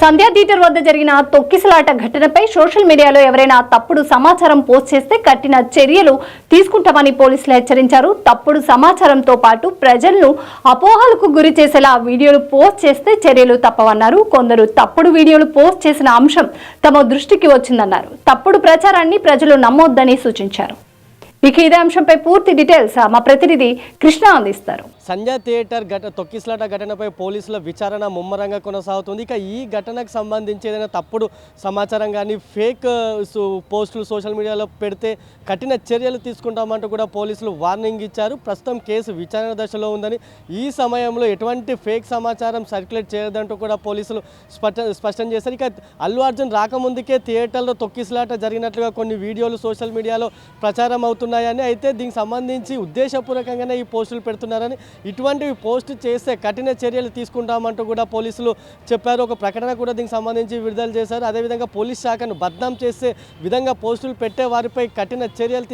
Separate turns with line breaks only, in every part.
సంధ్యా theatre వద్ద జరిగిన తొక్కిసలాట ఘటనపై సోషల్ మీడియాలో ఎవరైనా తప్పుడు సమాచారం పోస్ట్ చేస్తే కఠిన చర్యలు తీసుకుంటామని పోలీసులు హెచ్చరించారు. తప్పుడు సమాచారంతో పాటు ప్రజలను అపోహలకు గురి చేసేలా వీడియోలు పోస్ట్ చేస్తే చర్యలు తప్పవన్నారు. కొందరు తప్పుడు వీడియోలు పోస్ట్ చేసిన అంశం తమ దృష్టికి వచ్చిందన్నారు. తప్పుడు ప్రచారాన్ని ప్రజలు నమ్మొద్దని సూచించారు. ఇక ఇదే అంశంపై పూర్తి డీటెయిల్స్ మా ప్రతినిధి కృష్ణ అందిస్తారు.
సంధ్యా థియేటర్ తొక్కిసలాట ఘటనపై పోలీసుల విచారణ ముమ్మరంగా కొనసాగుతుంది. ఇక ఈ ఘటనకు సంబంధించి ఏదైనా తప్పుడు సమాచారం కానీ ఫేక్ పోస్టులు సోషల్ మీడియాలో పెడితే కఠిన చర్యలు తీసుకుంటామంటూ కూడా పోలీసులు వార్నింగ్ ఇచ్చారు. ప్రస్తుతం కేసు విచారణ దశలో ఉందని, ఈ సమయంలో ఎటువంటి ఫేక్ సమాచారం సర్క్యులేట్ చేయదంటూ కూడా పోలీసులు స్పష్టం చేశారు. ఇక అల్లు అర్జున్ రాకముందుకే థియేటర్లో తొక్కిసలాట జరిగినట్లుగా కొన్ని వీడియోలు సోషల్ మీడియాలో ప్రచారం అవుతున్నాయని, అయితే దీనికి సంబంధించి ఉద్దేశపూర్వకంగానే ఈ పోస్టులు పెడుతున్నారని, ఇటువంటివి పోస్ట్ చేస్తే కఠిన చర్యలు తీసుకుంటామంటూ కూడా పోలీసులు చెప్పారు. ఒక ప్రకటన కూడా దీనికి సంబంధించి విడుదల చేశారు. అదేవిధంగా పోలీస్ శాఖను బద్నాం చేసే విధంగా పోస్టులు పెట్టే వారిపై కఠిన చర్యలు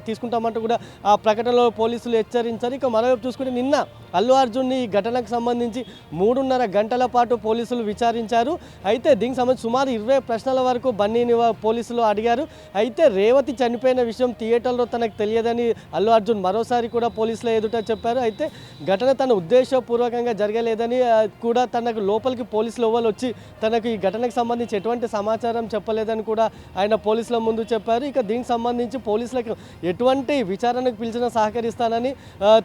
తీసుకుంటామంటూ కూడా ఆ ప్రకటనలో పోలీసులు హెచ్చరించారు. ఇక మరోవైపు చూసుకుంటే నిన్న అల్లు అర్జున్ని ఈ ఘటనకు సంబంధించి 3.5 గంటల పాటు పోలీసులు విచారించారు. అయితే దీనికి సంబంధించి సుమారు 20 ప్రశ్నల వరకు బన్నీని పోలీసులు అడిగారు. అయితే రేవతి చనిపోయిన విషయం థియేటర్లో తనకు తెలియదని అల్లు అర్జున్ మరోసారి కూడా పోలీసుల ఎదుట చెప్పారు. అయితే ఘటన తన ఉద్దేశపూర్వకంగా జరగలేదని కూడా తనకు లోపలికి పోలీసులు ఎవరు వచ్చి తనకు ఈ ఘటనకు సంబంధించి ఎటువంటి సమాచారం చెప్పలేదని కూడా ఆయన పోలీసుల ముందు చెప్పారు. ఇక దీనికి సంబంధించి పోలీసులకు ఎటువంటి విచారణకు పిలిచినా సహకరిస్తానని,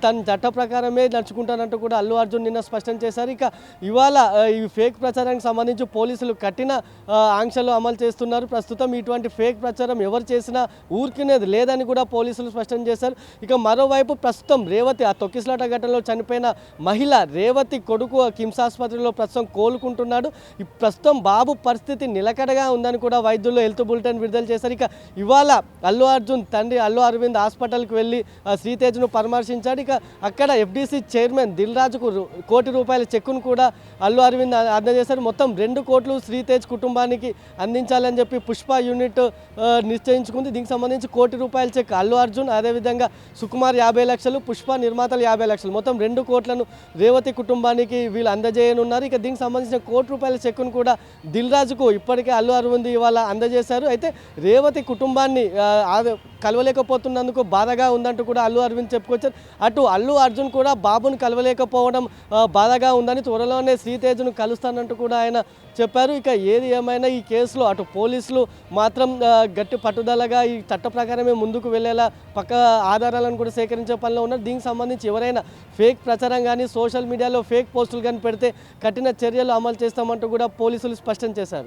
తన చట్ట ప్రకారమే నడుచుకుంటానంటూ కూడా అల్లు అర్జున్ నిన్న స్పష్టం చేశారు. ఇక ఇవాళ ఈ ఫేక్ ప్రచారానికి సంబంధించి పోలీసులు కఠిన ఆంక్షలు అమలు చేస్తున్నారు. ప్రస్తుతం ఇటువంటి ఫేక్ ప్రచారం ఎవరు చేసినా ఊరికినేది లేదని కూడా పోలీసులు స్పష్టం చేశారు. ఇక మరోవైపు ప్రస్తుతం రేవతి ఆ తొక్కిసలాట ఘటనలో చనిపోయిన మహిళ రేవతి కొడుకు కిమ్స్ ఆసుపత్రిలో ప్రస్తుతం కోలుకుంటున్నాడు. ప్రస్తుతం బాబు పరిస్థితి నిలకడగా ఉందని కూడా వైద్యులు హెల్త్ బులెటిన్ విడుదల చేశారు. ఇక ఇవాళ అల్లు అర్జున్ తండ్రి అల్లు అరవింద్ హాస్పిటల్కి వెళ్ళి శ్రీతేజ్ను పరామర్శించాడు. ఇక అక్కడ FDC చైర్మన్ దిల్ రాజుకు ₹1 కోటి చెక్కును కూడా అల్లు అరవింద్ అందజేశారు. మొత్తం 2 కోట్లు శ్రీతేజ్ కుటుంబానికి అందించాలని చెప్పి పుష్ప యూనిట్ నిశ్చయించుకుంది. దీనికి సంబంధించి ₹1 కోటి చెక్ అల్లు అర్జున్, అదేవిధంగా సుకుమార్ 50 లక్షలు, పుష్ప నిర్మాతలు 50 లక్షలు, మొత్తం 2 కోట్లను రేవతి కుటుంబానికి వీళ్ళు అందజేయనున్నారు. ఇక దీనికి సంబంధించిన ₹1 కోటి చెక్కును కూడా దిల్ రాజుకు ఇప్పటికే అల్లు అరవింద్ ఇవాళ అందజేశారు. అయితే రేవతి కుటుంబాన్ని కలవలేకపోతున్నందుకు బాధగా ఉందంటూ కూడా అల్లు అరవింద్ చెప్పుకొచ్చారు. అటు అల్లు అర్జున్ కూడా బాబును కలవలేకపోవడం బాధగా ఉందని, త్వరలోనే శ్రీతేజ్ను కలుస్తానంటూ కూడా ఆయన చెప్పారు. ఇక ఏది ఏమైనా ఈ కేసులో అటు పోలీసులు మాత్రం గట్టి పట్టుదలగా ఈ చట్ట ప్రకారమే ముందుకు వెళ్ళేలా పక్క ఆధారాలను కూడా సేకరించే పనిలో ఉన్నారు. దీనికి సంబంధించి ఎవరైనా ఫేక్ ప్రచారం కానీ సోషల్ మీడియాలో ఫేక్ పోస్టులు కానీ పెడితే కఠిన చర్యలు అమలు చేస్తామంటూ కూడా పోలీసులు స్పష్టం చేశారు.